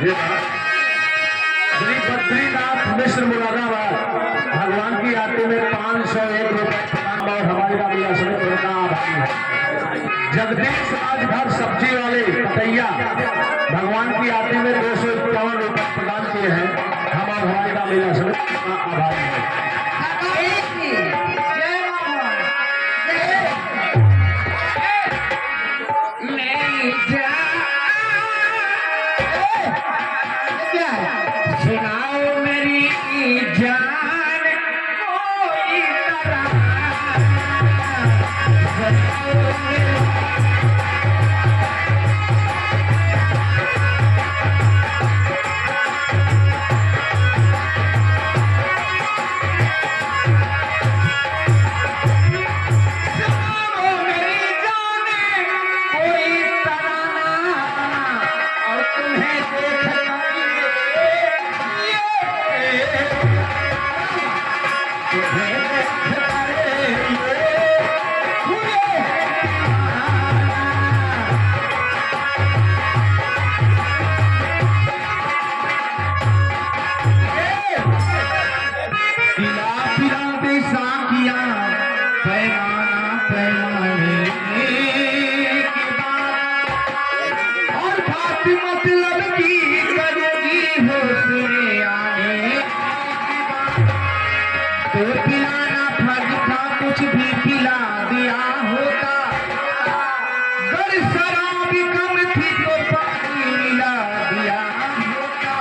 श्री बद्रीनाथ मिश्र मुरादाबाद भगवान की आरती में 501 रुपए और हमारी राबिया समिति का आभारी है। जगदीश राजभर सब्जी वाले कटैया भगवान की आरती में 251 रुपए प्रदान किए हैं। हम और हमारी राबिया समिति का आभारी है। पिलाना फर्ज था, कुछ भी पिला दिया होता। अगर शराब कम थी तो पानी मिला दिया होता।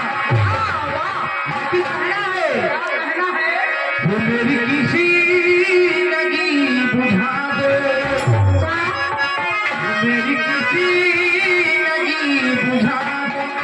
वो मेरी किसी लगी बुझा दो, मेरी किसी लगी बुझा दो।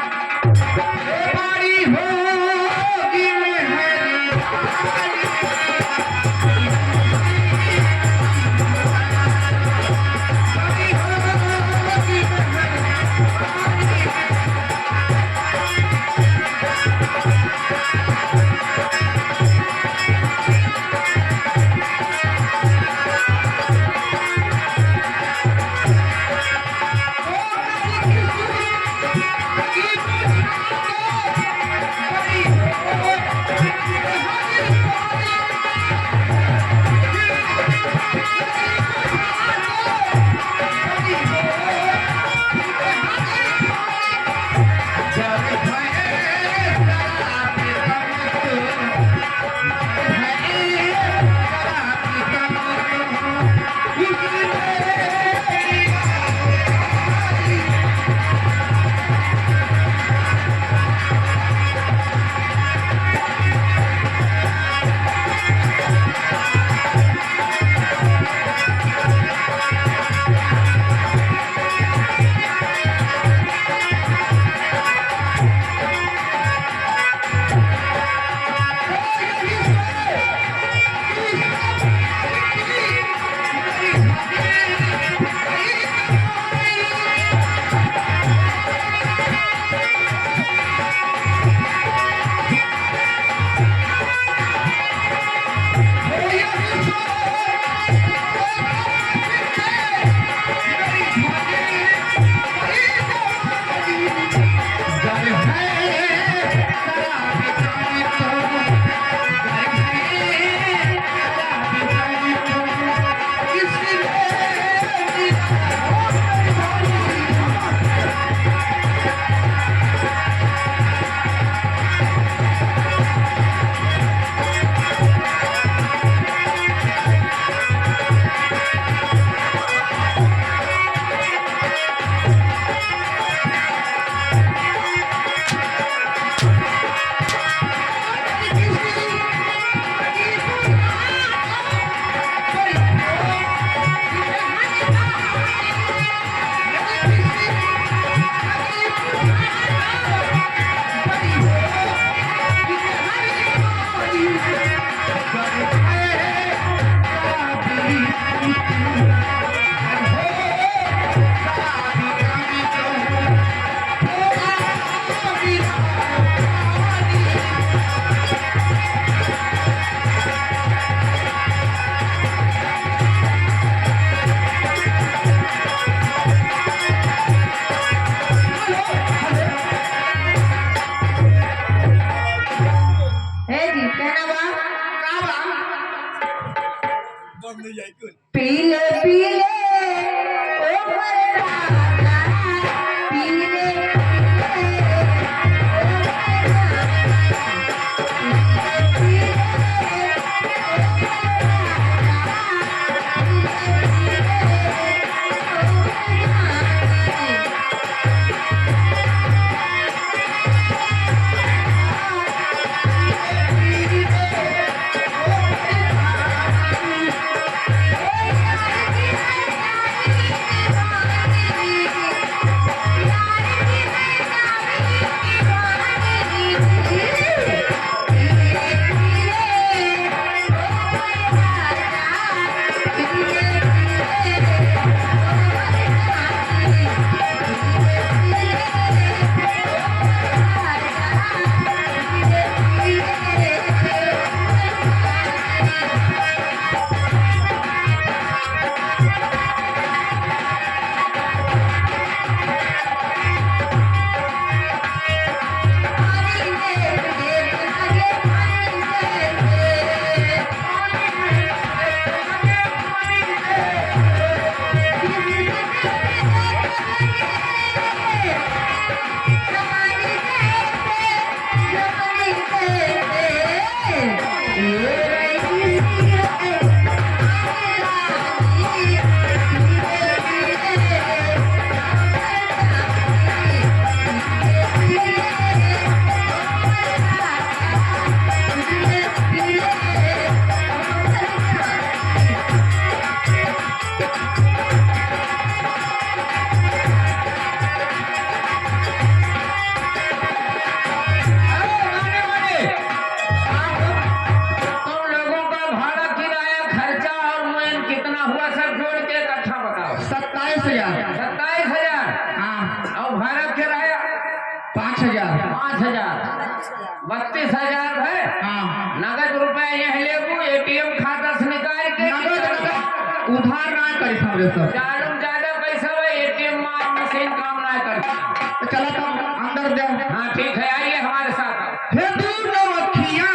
हुए सब। मालूम ज्यादा पैसा हुआ एटीएम मशीन काम ना करती। तो चला तो अंदर जाओ। हाँ ठीक है, आइए हमारे साथ आओ। हे दूनो अखियाँ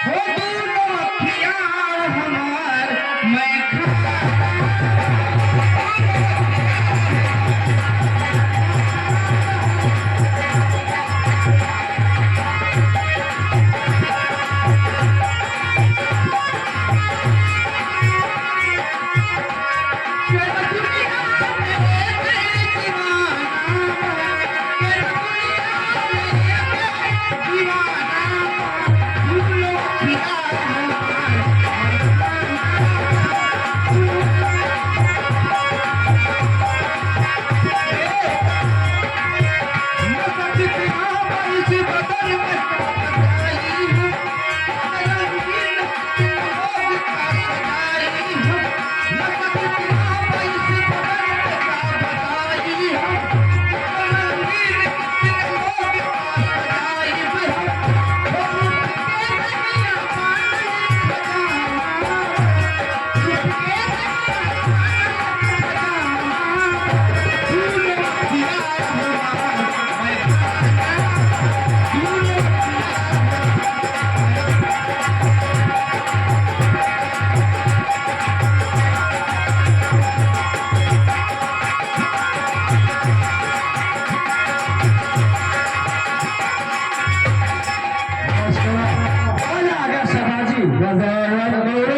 हो दूनो अखियाँ हमार मैं आ गया शहबाजी।